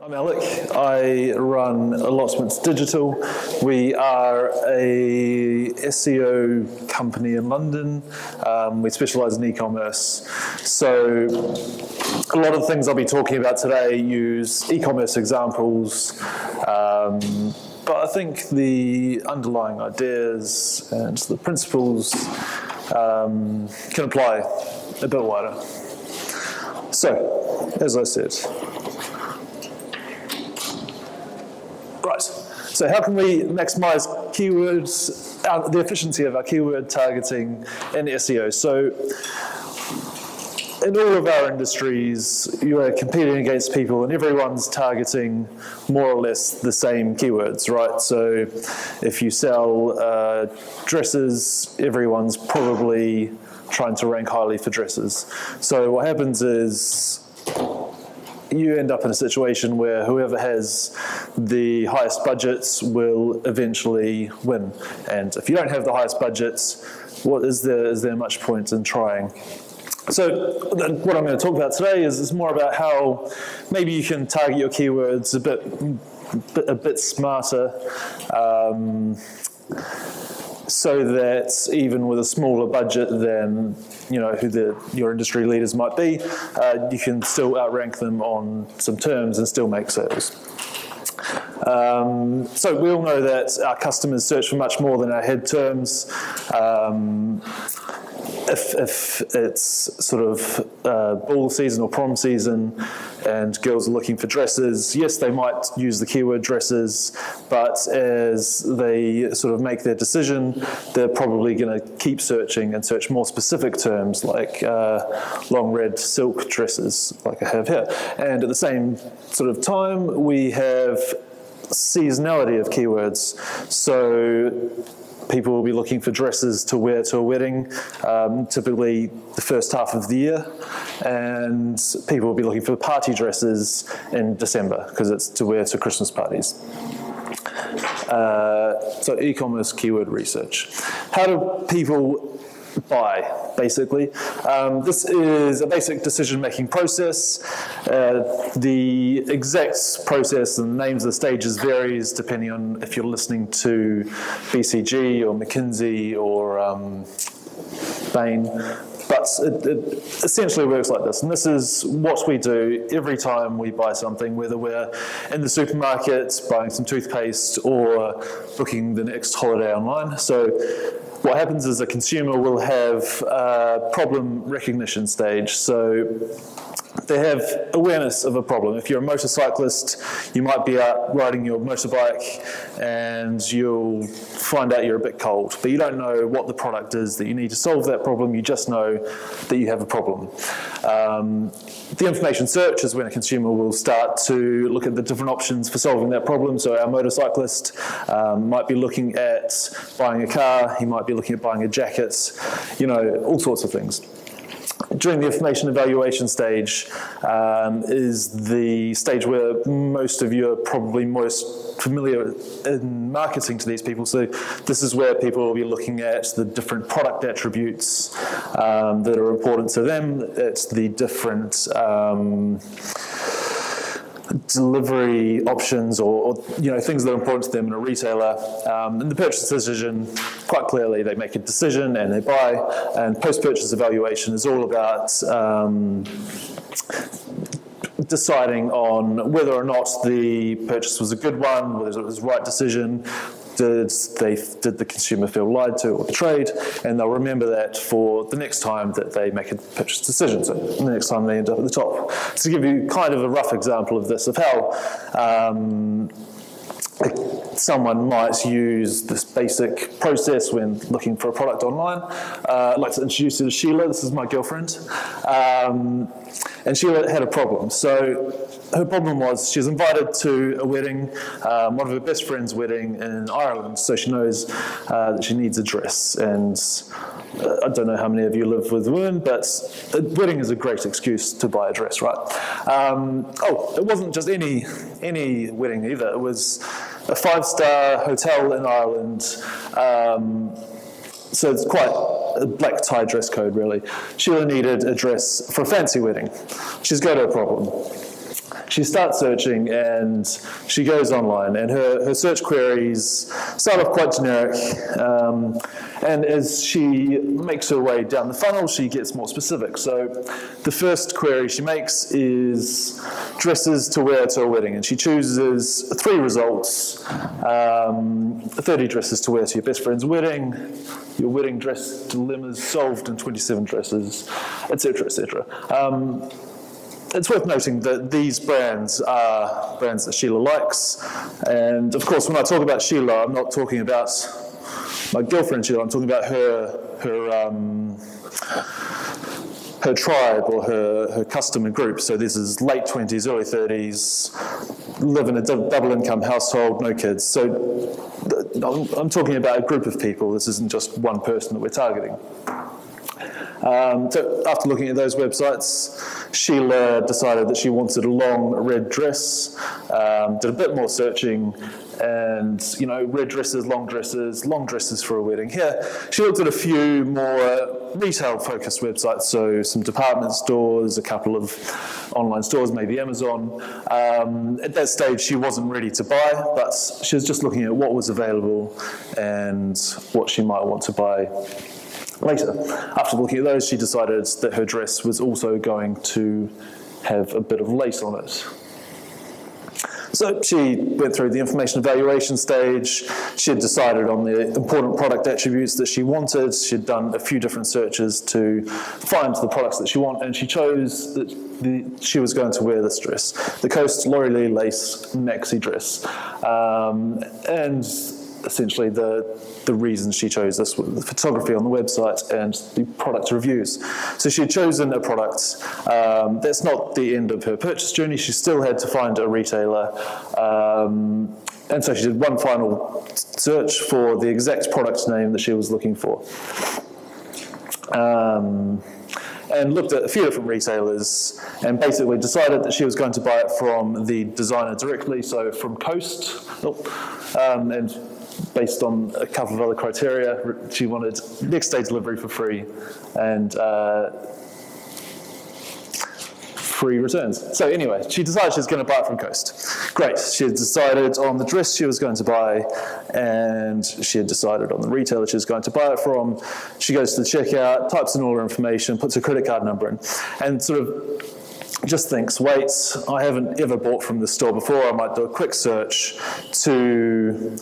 I'm Alec. I run Allotment Digital. We are a SEO company in London. We specialise in e-commerce. So a lot of the things I'll be talking about today use e-commerce examples, but I think the underlying ideas and the principles can apply a bit wider. So, as I said, right, so how can we maximize keywords, the efficiency of our keyword targeting in SEO? So in all of our industries, you are competing against people and everyone's targeting more or less the same keywords, right? So if you sell dresses, everyone's probably trying to rank highly for dresses. So what happens is you end up in a situation where whoever has the highest budgets will eventually win. And if you don't have the highest budgets, is there much point in trying? So what I'm going to talk about today is more about how maybe you can target your keywords a bit smarter, so that even with a smaller budget than your industry leaders might be, you can still outrank them on some terms and still make sales. So we all know that our customers search for much more than our head terms. If it's sort of ball season or prom season and girls are looking for dresses, yes, they might use the keyword dresses, but as they sort of make their decision, they're probably going to keep searching and search more specific terms like long red silk dresses, like I have here. And at the same sort of time, we have seasonality of keywords. So people will be looking for dresses to wear to a wedding, typically the first half of the year, and people will be looking for party dresses in December because it's to wear to Christmas parties. So e-commerce keyword research. How do people buy, basically? This is a basic decision-making process. The exact process and names of the stages varies depending on if you're listening to BCG or McKinsey or Bain, but it essentially works like this. And this is what we do every time we buy something, whether we're in the supermarket buying some toothpaste or booking the next holiday online. So what happens is a consumer will have a problem recognition stage. So they have awareness of a problem. If you're a motorcyclist, you might be out riding your motorbike and you'll find out you're a bit cold, but you don't know what the product is that you need to solve that problem. You just know that you have a problem. The information search is when a consumer will start to look at the different options for solving that problem. So our motorcyclist might be looking at buying a car, he might be looking at buying a jacket, all sorts of things. During the information evaluation stage is the stage where most of you are probably most familiar in marketing to these people. So this is where people will be looking at the different product attributes that are important to them. It's the different delivery options or things that are important to them in a retailer. In the purchase decision, quite clearly they make a decision and they buy, and post-purchase evaluation is all about deciding on whether or not the purchase was a good one, whether it was the right decision. Did the consumer feel lied to or betrayed? And they'll remember that for the next time that they make a purchase decision, so the next time they end up at the top. To give you kind of a rough example of this, of how someone might use this basic process when looking for a product online. I'd like to introduce you to Sheila. This is my girlfriend. And Sheila had a problem. So her problem was she was invited to a wedding, one of her best friend's wedding in Ireland, so she knows that she needs a dress. And I don't know how many of you live with women, but a wedding is a great excuse to buy a dress, right? It wasn't just any wedding either. It was a 5-star hotel in Ireland. So it's quite a black tie dress code, really. Sheila needed a dress for a fancy wedding. She's got her problem. she starts searching and she goes online, and her search queries start off quite generic, and as she makes her way down the funnel, she gets more specific. So the first query she makes is dresses to wear to a wedding, and she chooses 3 results: 30 dresses to wear to your best friend's wedding, your wedding dress dilemmas solved in 27 dresses, etc., etc. It's worth noting that these brands are brands that Sheila likes, and of course when I talk about Sheila, I'm not talking about my girlfriend Sheila, I'm talking about her tribe or her customer group. So this is late 20s, early 30s, live in a double income household, no kids. So I'm talking about a group of people. This isn't just one person that we're targeting. So after looking at those websites, Sheila decided that she wanted a long red dress, did a bit more searching, and red dresses, long dresses for a wedding. Here, she looked at a few more retail-focused websites, so some department stores, a couple of online stores, maybe Amazon. At that stage, she wasn't ready to buy, but she was just looking at what was available and what she might want to buy later. After looking at those, she decided that her dress was also going to have a bit of lace on it. So she went through the information evaluation stage. She had decided on the important product attributes that she wanted. She'd done a few different searches to find the products that she wanted, and she chose that she was going to wear this dress, the Coast L'Oreal Lace Maxi dress. And essentially the reason she chose this was the photography on the website and the product reviews. So she had chosen a product. That's not the end of her purchase journey. She still had to find a retailer. And so she did one final search for the exact product name that she was looking for. And looked at a few different retailers and basically decided that she was going to buy it from the designer directly, so from Coast. And based on a couple of other criteria, she wanted next day delivery for free and free returns. So anyway, she decided she was going to buy it from Coast. Great, she had decided on the dress she was going to buy, and she had decided on the retailer she was going to buy it from. She goes to the checkout, types in all her information, puts her credit card number in, and sort of just thinks, wait, I haven't ever bought from this store before, I might do a quick search to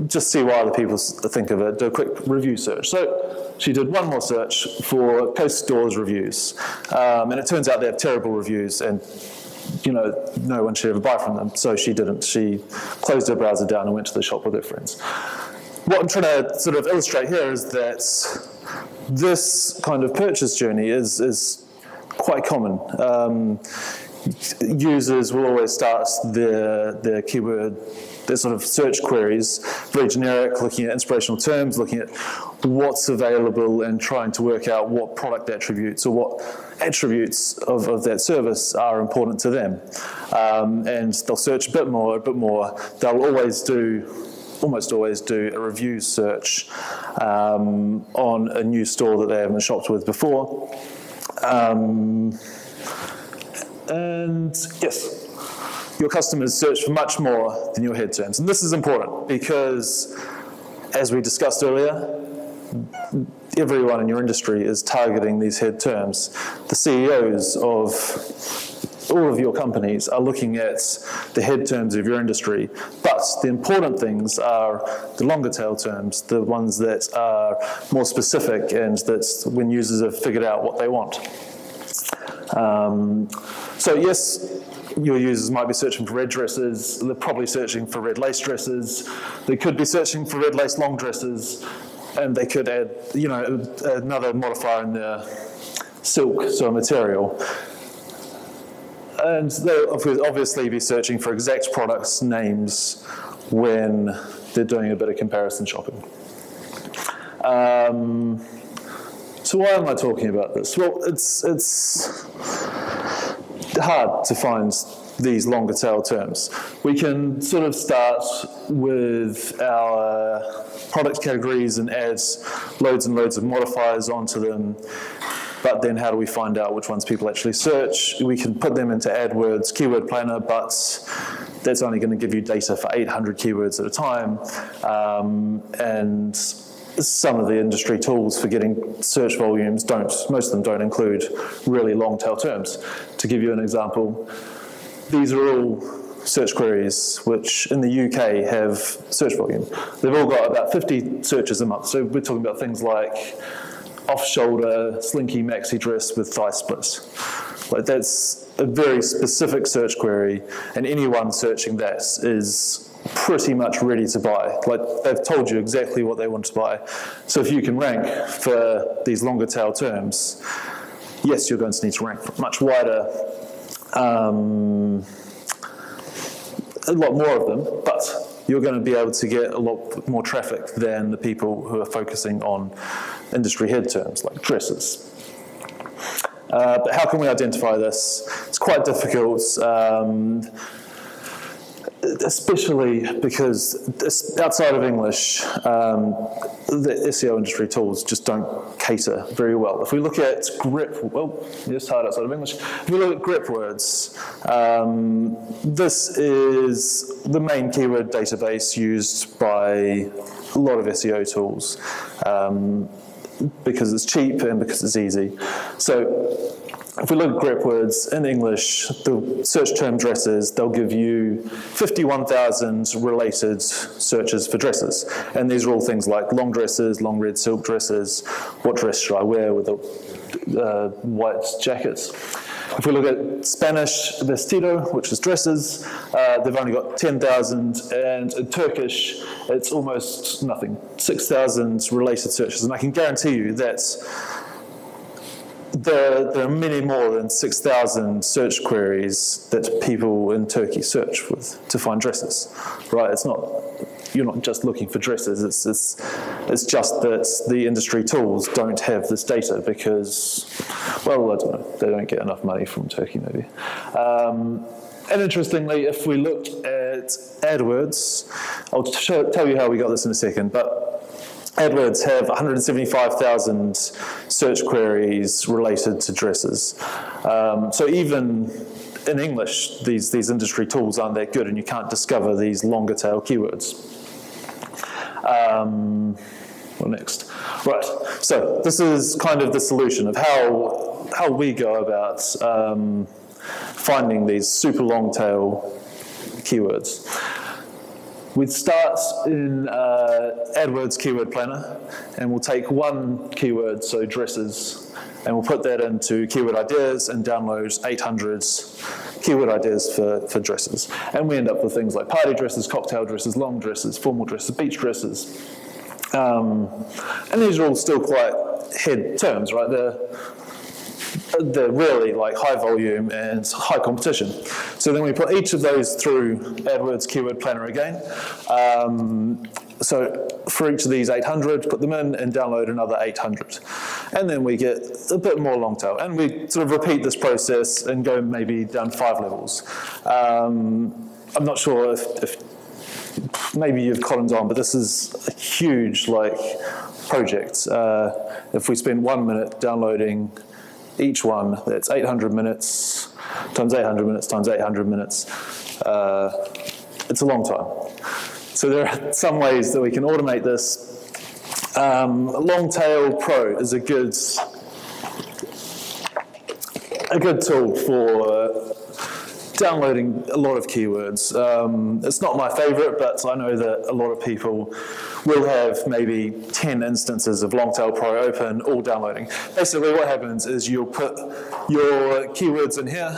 just see what other people think of it, do a quick review search. So she did one more search for Coast stores reviews, and it turns out they have terrible reviews, and no one should ever buy from them, so she didn't. She closed her browser down and went to the shop with her friends. What I'm trying to sort of illustrate here is that this kind of purchase journey is quite common. Users will always start their keyword, their sort of search queries, very generic, looking at inspirational terms, looking at what's available and trying to work out what product attributes or what attributes of that service are important to them. And they'll search a bit more. They'll almost always do a review search on a new store that they haven't shopped with before. And yes, your customers search for much more than your head terms. And this is important because, as we discussed earlier, everyone in your industry is targeting these head terms. The CEOs of all of your companies are looking at the head terms of your industry, but the important things are the longer tail terms, the ones that are more specific and that's when users have figured out what they want. So yes, your users might be searching for red dresses, they're probably searching for red lace dresses, they could be searching for red lace long dresses, and they could add, another modifier in there, silk, so a material. And they'll obviously be searching for exact products names when they're doing a bit of comparison shopping. So why am I talking about this? Well, it's hard to find these longer tail terms. We can sort of start with our product categories and add loads and loads of modifiers onto them. but then how do we find out which ones people actually search? We can put them into AdWords Keyword Planner, but that's only going to give you data for 800 keywords at a time, and some of the industry tools for getting search volumes most of them don't include really long tail terms. To give you an example, these are all search queries which in the UK have search volume. They've all got about 50 searches a month. So we're talking about things like off-shoulder, slinky maxi dress with thigh splits. Like that's a very specific search query, and anyone searching that is pretty much ready to buy. Like they've told you exactly what they want to buy. So if you can rank for these longer tail terms, yes, you're going to need to rank for much wider, a lot more of them, but you're going to be able to get a lot more traffic than the people who are focusing on industry head terms like dresses. But how can we identify this? It's quite difficult, especially because outside of English, the SEO industry tools just don't cater very well. If we look at grip, well, it's hard outside of English. If we look at grip words, this is the main keyword database used by a lot of SEO tools because it's cheap and because it's easy. So if we look at grep words in English, the search term dresses, they'll give you 51,000 related searches for dresses. And these are all things like long dresses, long red silk dresses, what dress should I wear with a white jacket. If we look at Spanish vestido, which is dresses, they've only got 10,000, and in Turkish, it's almost nothing, 6,000 related searches. And I can guarantee you that there are many more than 6,000 search queries that people in Turkey search with to find dresses, right? It's not, you're not just looking for dresses, it's just that the industry tools don't have this data because, well, I don't know, they don't get enough money from Turkey maybe. And interestingly, if we look at AdWords, I'll tell you how we got this in a second, but AdWords have 175,000 search queries related to dresses. So even in English, these industry tools aren't that good and you can't discover these longer tail keywords. What next? Right, so this is kind of the solution of how we go about finding these super long tail keywords. We'd start in AdWords Keyword Planner, and we'll take one keyword, so dresses, and we'll put that into keyword ideas and download 800 keyword ideas for dresses. And we end up with things like party dresses, cocktail dresses, long dresses, formal dresses, beach dresses. And these are all still quite head terms, right? They're really like high volume and high competition. So then we put each of those through AdWords Keyword Planner again. So for each of these 800, put them in and download another 800. And then we get a bit more long tail. And we sort of repeat this process and go maybe down 5 levels. I'm not sure if maybe you've cottoned on, but this is a huge like project. If we spend 1 minute downloading each one, that's 800 minutes, times 800 minutes, times 800 minutes. It's a long time. So there are some ways that we can automate this. Longtail Pro is a good tool for downloading a lot of keywords. It's not my favorite, but I know that a lot of people will have maybe 10 instances of Longtail Pro open, all downloading. Basically what happens is you'll put your keywords in here,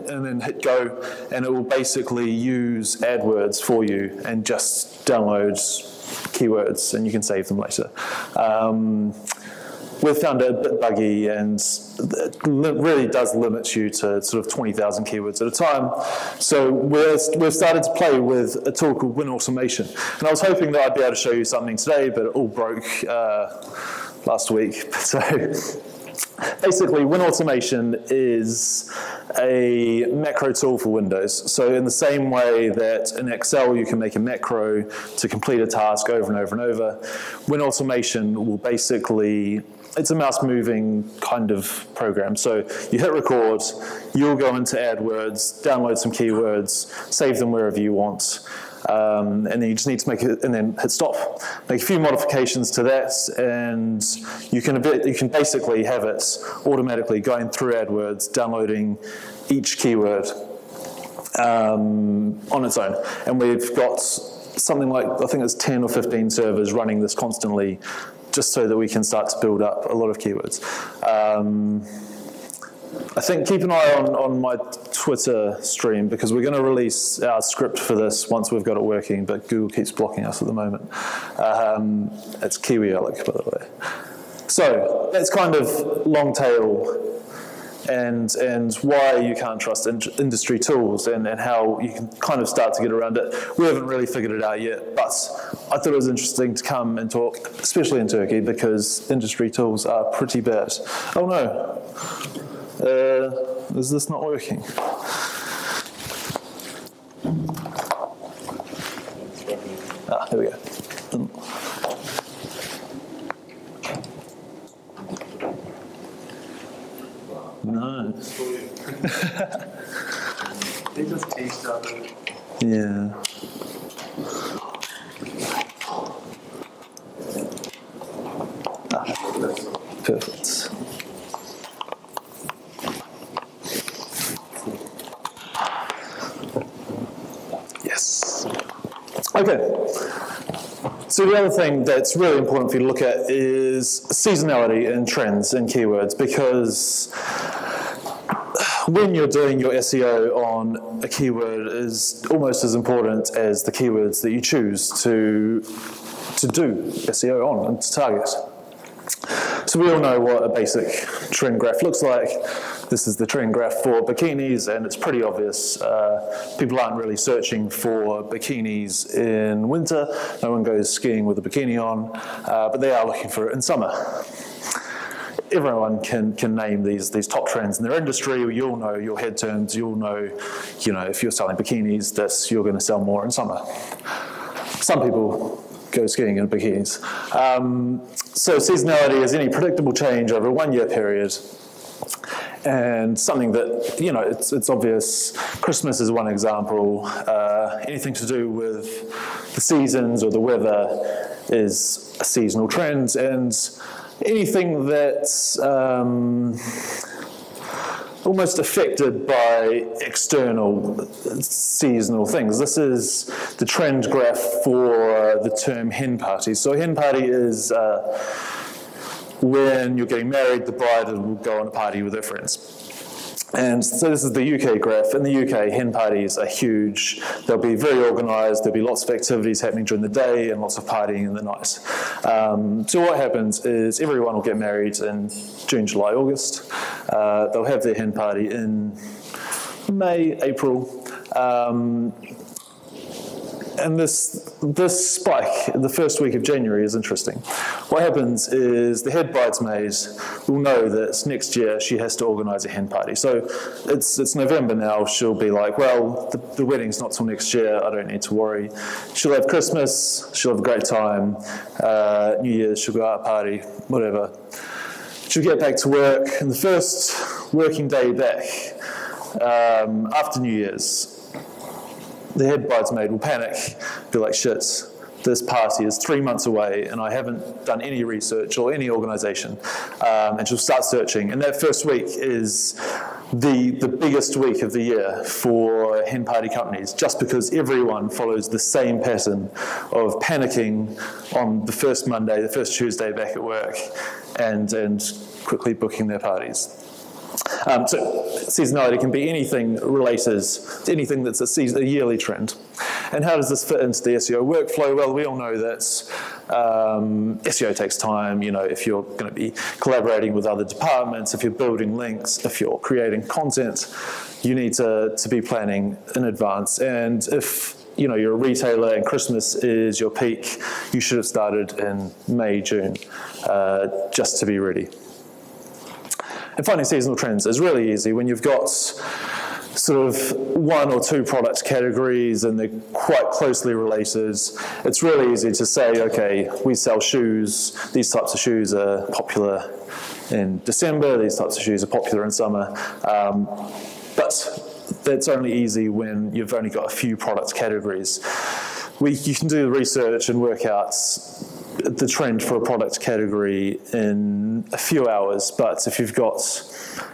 and then hit go, and it will basically use AdWords for you and just downloads keywords, and you can save them later. We've found it a bit buggy, and it really does limit you to sort of 20,000 keywords at a time. So we've started to play with a tool called Win Automation. And I was hoping that I'd be able to show you something today, but it all broke last week. So basically, Win Automation is a macro tool for Windows. So in the same way that in Excel you can make a macro to complete a task over and over and over, Win Automation will basically it's a mouse moving kind of program. So you hit record, you'll go into AdWords, download some keywords, save them wherever you want, and then you just need to make it, and then hit stop. Make a few modifications to that, and you can basically have it automatically going through AdWords, downloading each keyword on its own. And we've got something like, I think it's 10 or 15 servers running this constantly, just so that we can start to build up a lot of keywords. I think keep an eye on my Twitter stream, because we're going to release our script for this once we've got it working, but Google keeps blocking us at the moment. It's Kiwi Alec, by the way. So that's kind of long tail and why you can't trust industry tools and how you can kind of start to get around it. We haven't really figured it out yet, but I thought it was interesting to come and talk, especially in Turkey, because industry tools are pretty bad. Oh no. Is this not working? Ah, here we go. No. They just changed out. Yeah. Ah, perfect. Yes. Okay. So the other thing that's really important for you to look at is seasonality and trends and keywords, because when you're doing your SEO on a keyword is almost as important as the keywords that you choose to do SEO on and to target. So we all know what a basic trend graph looks like. This is the trend graph for bikinis, and it's pretty obvious. People aren't really searching for bikinis in winter. No one goes skiing with a bikini on, but they are looking for it in summer. Everyone can name these top trends in their industry. You'll know your head terms. You'll know, if you're selling bikinis, that you're going to sell more in summer. Some people go skiing in bikinis. So seasonality is any predictable change over a 1-year period. And something that, it's obvious. Christmas is one example. Anything to do with the seasons or the weather is a seasonal trend. And anything that's almost affected by external seasonal things. This is the trend graph for the term hen party. So a hen party is when you're getting married, the bride will go on a party with her friends. And so this is the UK graph. In the UK, hen parties are huge. They'll be very organised. There'll be lots of activities happening during the day and lots of partying in the night. So what happens is everyone will get married in June, July, August. They'll have their hen party in May, April. And this spike in the first week of January is interesting. What happens is the head bridesmaid will know that next year she has to organise a hen party. So it's November now. She'll be like, well, the wedding's not till next year. I don't need to worry. She'll have Christmas. She'll have a great time. New Year's, she'll go out party, whatever. She'll get back to work. And the first working day back after New Year's, the head bridesmaid will panic, be like, shit, this party is 3 months away and I haven't done any research or any organisation. And she'll start searching. And that first week is the biggest week of the year for hen party companies, just because everyone follows the same pattern of panicking on the first Monday, the first Tuesday back at work, and quickly booking their parties. So seasonality can be anything related to anything that's a yearly trend. And how does this fit into the SEO workflow? Well, we all know that SEO takes time. If you're going to be collaborating with other departments, if you're building links, if you're creating content, you need to be planning in advance. And if you're a retailer and Christmas is your peak, you should have started in May, June, just to be ready. And finding seasonal trends is really easy when you've got some sort of one or two product categories and they're quite closely related, it's really easy to say, okay, we sell shoes, these types of shoes are popular in December, these types of shoes are popular in summer, but that's only easy when you've only got a few product categories. You can do the research and work out the trend for a product category in a few hours, but if you've got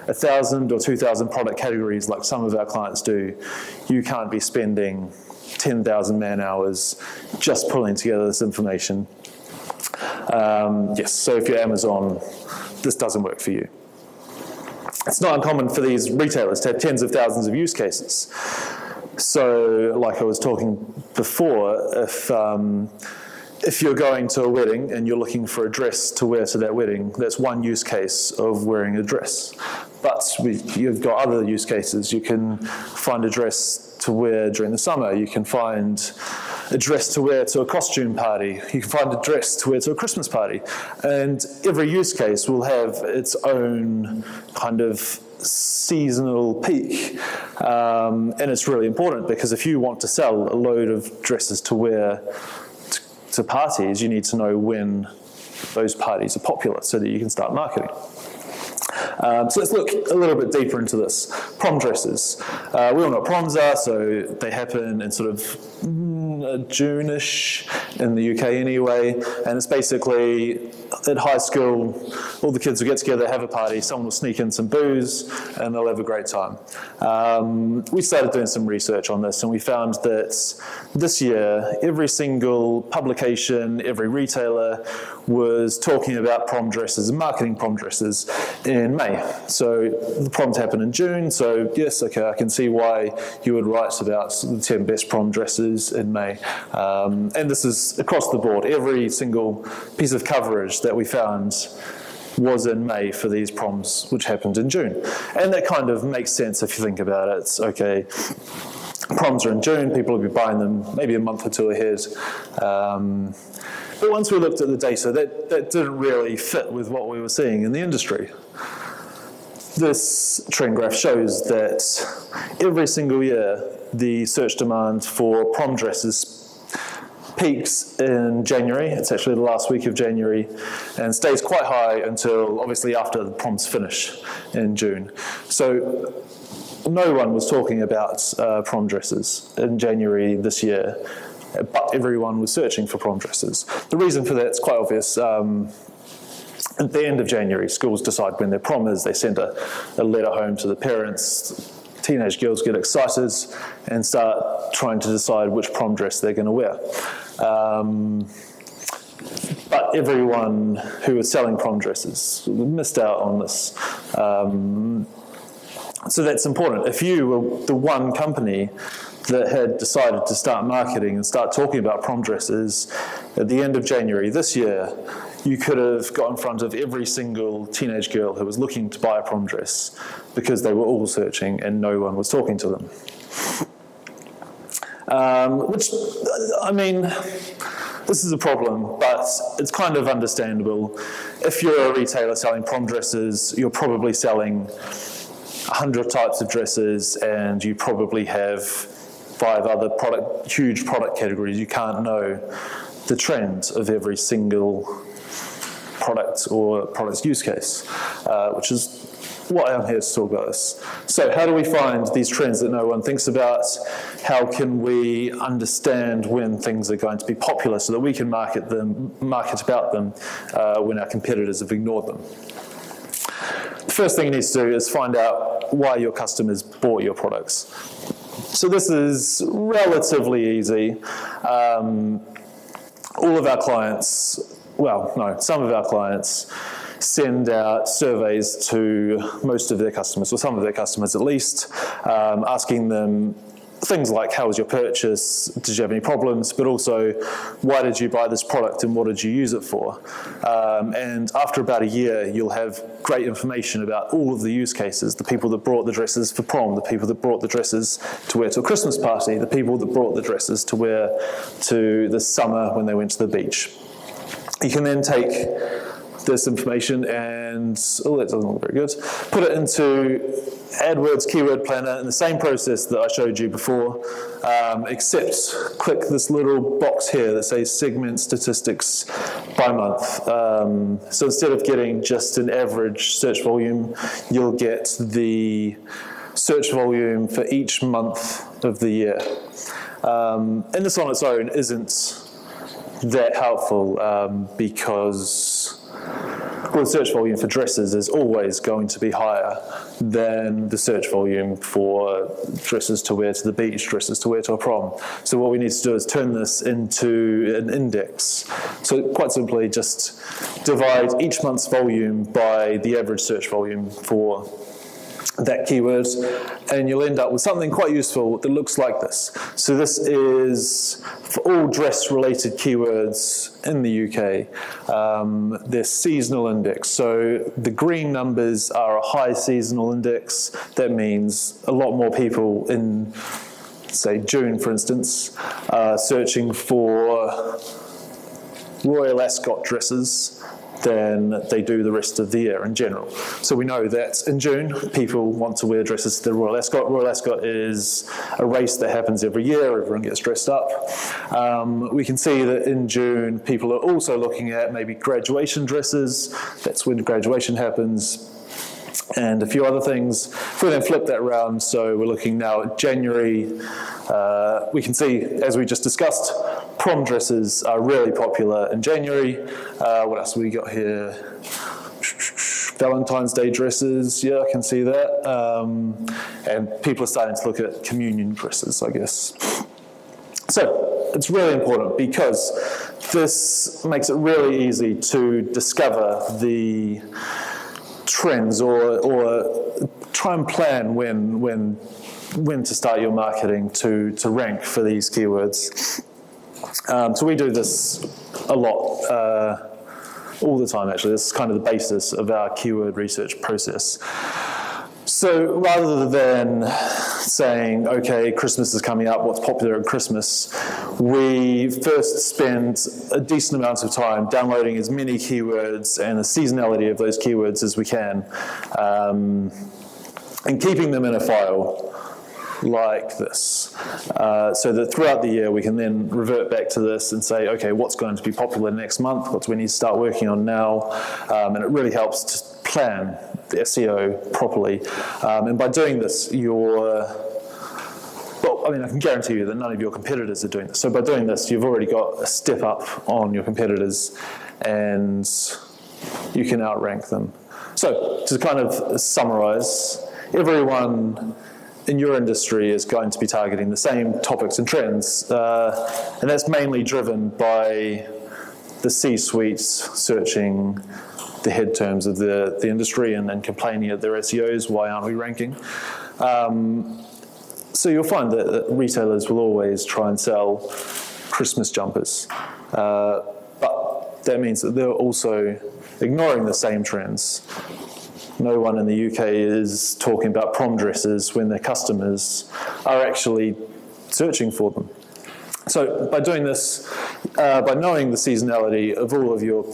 1,000 or 2,000 product categories like some of our clients do, you can't be spending 10,000 man hours just pulling together this information. Yes, so if you're Amazon, this doesn't work for you. It's not uncommon for these retailers to have tens of thousands of use cases. So, like I was talking before, if you're going to a wedding and you're looking for a dress to wear to that wedding, that's one use case of wearing a dress. But you've got other use cases. You can find a dress to wear during the summer. You can find a dress to wear to a costume party. You can find a dress to wear to a Christmas party. And every use case will have its own kind of seasonal peak. And it's really important because if you want to sell a load of dresses to wear to parties, you need to know when those parties are popular so that you can start marketing. So let's look a little bit deeper into this. Prom dresses. We all know what proms are, so they happen in sort of June-ish in the UK anyway, and it's basically at high school, all the kids will get together, have a party, someone will sneak in some booze, and they'll have a great time. We started doing some research on this, and we found that this year, every single publication, every retailer was talking about prom dresses and marketing prom dresses in May. So the proms happen in June, so yes, okay, I can see why you would write about the 10 best prom dresses in May. And this is across the board. Every single piece of coverage that we found was in May for these proms, which happened in June. And that kind of makes sense if you think about it. It's okay, proms are in June, people will be buying them maybe a month or two ahead. But once we looked at the data, that didn't really fit with what we were seeing in the industry. This trend graph shows that every single year, the search demand for prom dresses peaks in January. It's actually the last week of January, and stays quite high until obviously after the proms finish in June. So no one was talking about prom dresses in January this year, but everyone was searching for prom dresses. The reason for that is quite obvious. At the end of January, schools decide when their prom is. They send a letter home to the parents. Teenage girls get excited and start trying to decide which prom dress they're going to wear. But everyone who was selling prom dresses missed out on this. So that's important. If you were the one company that had decided to start marketing and start talking about prom dresses at the end of January this year, you could have got in front of every single teenage girl who was looking to buy a prom dress because they were all searching and no one was talking to them. Which, I mean, this is a problem, but it's kind of understandable. If you're a retailer selling prom dresses, you're probably selling 100 types of dresses and you probably have 5 other huge product categories. You can't know the trend of every single product or product use case, which is why I'm here to talk about this. So how do we find these trends that no one thinks about? How can we understand when things are going to be popular so that we can market about them when our competitors have ignored them? The first thing you need to do is find out why your customers bought your products. So this is relatively easy. All of our clients, well, no, some of our clients send out surveys to most of their customers, or some of their customers at least, asking them things like, how was your purchase? Did you have any problems? But also, why did you buy this product and what did you use it for? And after about a year, you'll have great information about all of the use cases, the people that brought the dresses for prom, the people that brought the dresses to wear to a Christmas party, the people that brought the dresses to wear to the summer when they went to the beach. You can then take this information and, oh, that doesn't look very good, put it into AdWords Keyword Planner in the same process that I showed you before, except click this little box here that says segment statistics by month. So instead of getting just an average search volume, you'll get the search volume for each month of the year. And this on its own isn't that helpful because well, the search volume for dresses is always going to be higher than the search volume for dresses to wear to the beach, dresses to wear to a prom. So what we need to do is turn this into an index. So quite simply, just divide each month's volume by the average search volume for that keyword, and you'll end up with something quite useful that looks like this. So this is for all dress-related keywords in the UK. Their seasonal index. So the green numbers are a high seasonal index. That means a lot more people in, say, June, for instance, are searching for Royal Ascot dresses than they do the rest of the year in general. So we know that in June, people want to wear dresses to the Royal Ascot. Royal Ascot is a race that happens every year. Everyone gets dressed up. We can see that in June, people are also looking at maybe graduation dresses. That's when graduation happens. And a few other things. If we then flip that around, so we're looking now at January, we can see, as we just discussed, prom dresses are really popular in January. What else have we got here? Valentine's Day dresses, yeah, I can see that. And people are starting to look at communion dresses, I guess. So it's really important because this makes it really easy to discover the trends or try and plan when to start your marketing to rank for these keywords. So we do this a lot, all the time actually. This is kind of the basis of our keyword research process. So rather than saying, okay, Christmas is coming up, what's popular at Christmas, we first spend a decent amount of time downloading as many keywords and the seasonality of those keywords as we can, and keeping them in a file like this, so that throughout the year we can then revert back to this and say, okay, what's going to be popular next month, what do we need to start working on now, and it really helps to plan the SEO properly. And by doing this, well, I mean, I can guarantee you that none of your competitors are doing this. So by doing this, you've already got a step up on your competitors and you can outrank them. So to kind of summarize, everyone in your industry is going to be targeting the same topics and trends, and that's mainly driven by the C-suites searching the head terms of the industry and then complaining at their SEOs, why aren't we ranking? So you'll find that retailers will always try and sell Christmas jumpers, but that means that they're also ignoring the same trends. No one in the UK is talking about prom dresses when their customers are actually searching for them. So by doing this, by knowing the seasonality of all of your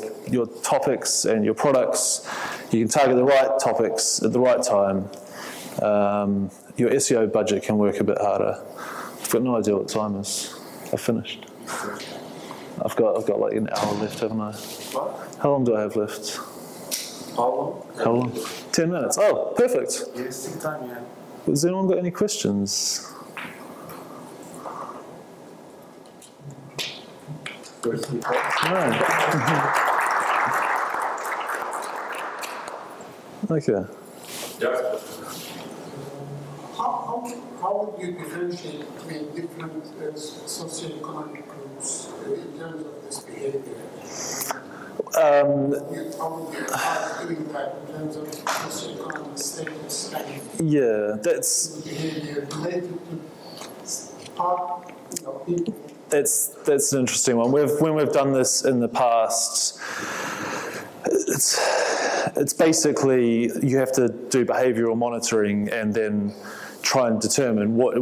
topics and your products, you can target the right topics at the right time. Your SEO budget can work a bit harder. I've got no idea what the time is. I've finished. I've got like an hour left, haven't I? What? How long do I have left? How long? How long? 10 minutes. Oh, perfect. Yes, take time, yeah. Has anyone got any questions? No. Okay. Yeah. How would you differentiate between different socioeconomic groups in terms of this behavior? How would you doing that in terms of socioeconomic status and Yeah, that's behavior related to part, people? That's an interesting one. When we've done this in the past, it's basically you have to do behavioural monitoring and then try and determine what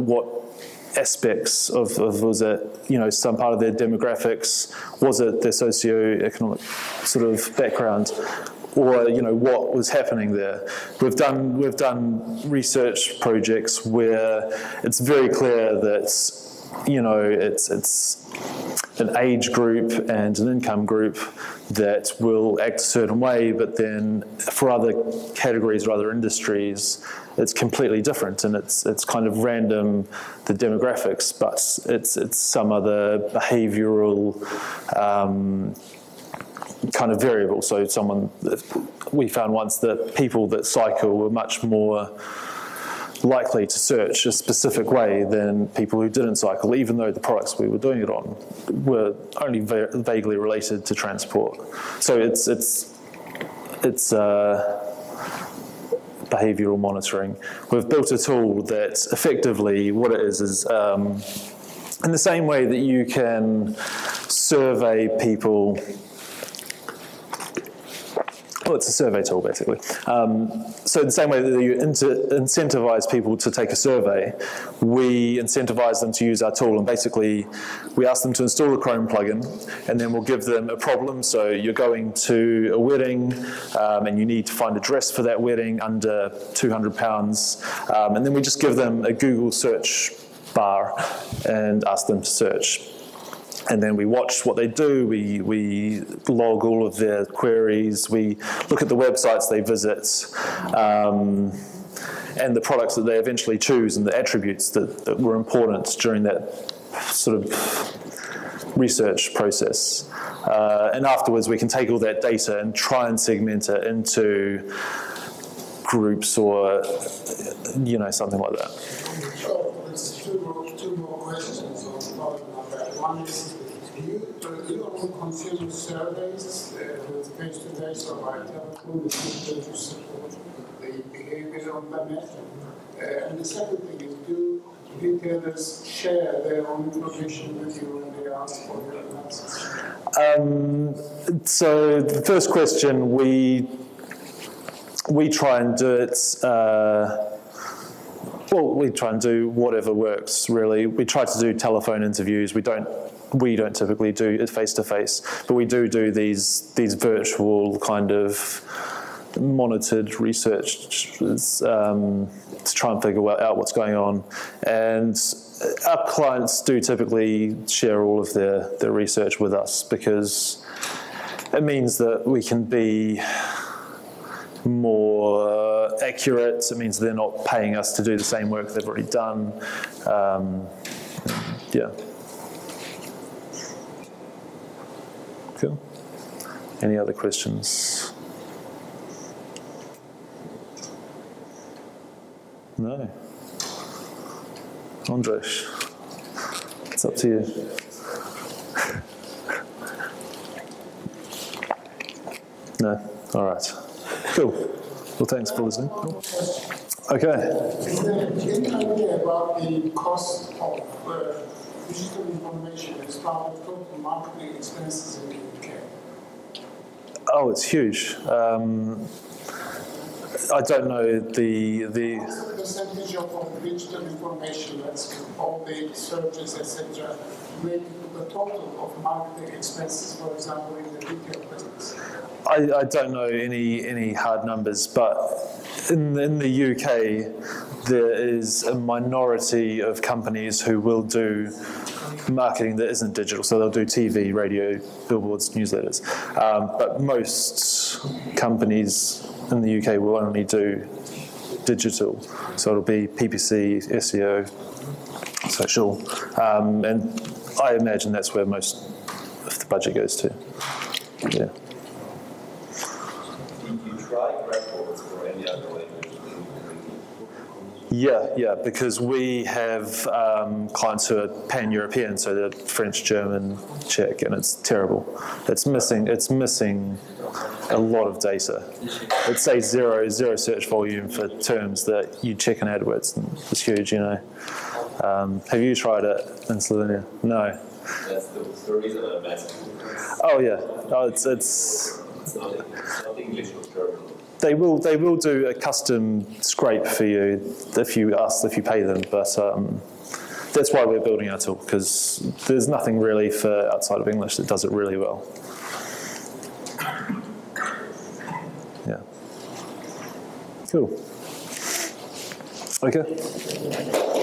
aspects of was it, you know, some part of their demographics, was it their socio-economic sort of background, or, you know, what was happening there. We've done research projects where it's very clear that, you know, it's an age group and an income group that will act a certain way, but then for other categories or other industries, it's completely different, and it's kind of random, the demographics, but it's some other behavioural kind of variable. So we found once that people that cycle were much more likely to search a specific way than people who didn't cycle, even though the products we were doing it on were only vaguely related to transport. So it's behavioural monitoring. We've built a tool that effectively, what it is in the same way that you can survey people. Well, it's a survey tool, basically. So the same way that you incentivize people to take a survey, we incentivize them to use our tool, and basically we ask them to install a Chrome plugin, and then we'll give them a problem. So you're going to a wedding, and you need to find a dress for that wedding under £200, and then we just give them a Google search bar and ask them to search. And then we watch what they do, we log all of their queries, we look at the websites they visit, and the products that they eventually choose and the attributes that were important during that sort of research process. And afterwards we can take all that data and try and segment it into groups or, you know, something like that. So there's two more questions on that. One is, do you only consider surveys with face-to-face or by telephone to support the behavior on the net? And the second thing is, do retailers share their own information with you when they ask for your analysis? So the first question, we try and do it. Well, we try and do whatever works, really. We try to do telephone interviews. We don't typically do it face-to-face, but we do these virtual kind of monitored research to try and figure out what's going on. And our clients do typically share all of their research with us, because it means that we can be more accurate. It means they're not paying us to do the same work they've already done. Yeah. Cool. Any other questions? No. Andres, it's up to you. No? All right. Cool. Well, thanks for listening. Okay. Is there any idea about the cost of digital information as part of total marketing expenses in the UK? Oh, it's huge. I don't know the. What's the percentage of digital information, that's all the searches, etc., related to the total of marketing expenses, for example, in the retail business? I don't know any hard numbers, but in the UK, there is a minority of companies who will do marketing that isn't digital. So they'll do TV, radio, billboards, newsletters. But most companies in the UK will only do digital. So it'll be PPC, SEO, social. And I imagine that's where most of the budget goes to. Yeah. Yeah, because we have clients who are pan-European, so they're French, German, Czech, and it's terrible. It's missing a lot of data. It says zero search volume for terms that you check in AdWords, and it's huge, you know. Have you tried it in Slovenia? No. That's the reason I'm asking. Oh yeah, it's not English or German. They will do a custom scrape for you if you pay them, but that's why we're building our tool, because there's nothing really for outside of English that does it really well. Yeah. Cool. Okay.